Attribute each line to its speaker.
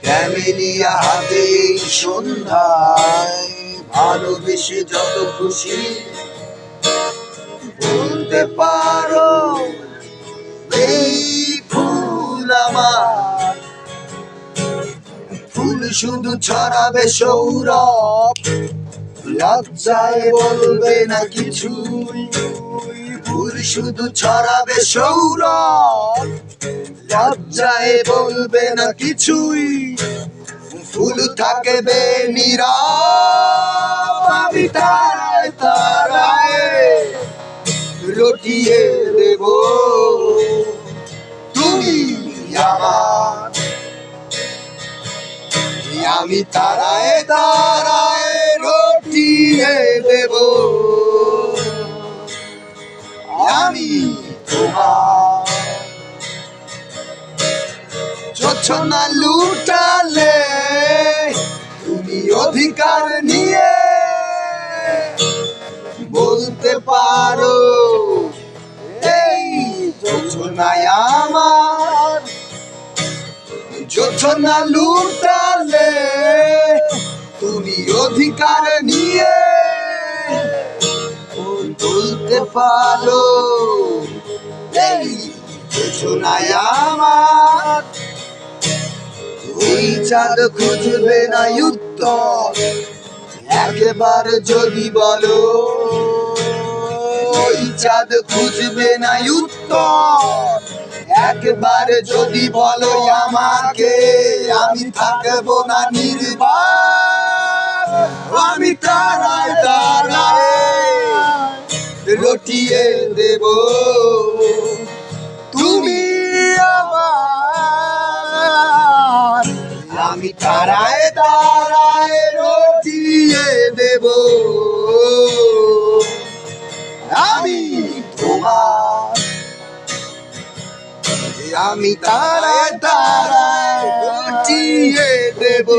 Speaker 1: Camellia হাতে এই সন্ধ্যায় ভালোবেসে যত খুশি বলতে পারো এই ফুল আমার, ফুল শুধু ছড়াবে সৌরভ, লজ্জায় বলবে না কিছুই। ফুল শুধু ছড়াবে সৌরভ, লজ্জায় বলবে না কিছুই। ফুল থাকবে নীরব, আমি তারায় তারায় রটিয়ে দেব। তুমি আমার, আমি তারায় তারায় রটিয়ে দেব। আমি তোমার জোছনা লুটালে তুমি অধিকার নিয়ে বলতে পারো এই জোছনায় আমার। জোছনা লুটালে তুমি অধিকার নিয়ে বলতে পারো এই জোছনায় আমার। ওই চাঁদ খুঁজবে না উত্তর একবার যদি বলো, ওই চাঁদ খুঁজবে না উত্তর একবার যদি বলো আমাকে। আমি থাকবো না নির্বাক, আমি তারায় তারায় রটিয়ে দেব। তুমি আমার, আমি তারায় তারায় রটিয়ে দেব। আমি তোমার, আমি তারায় তারায় রটিয়ে দেব।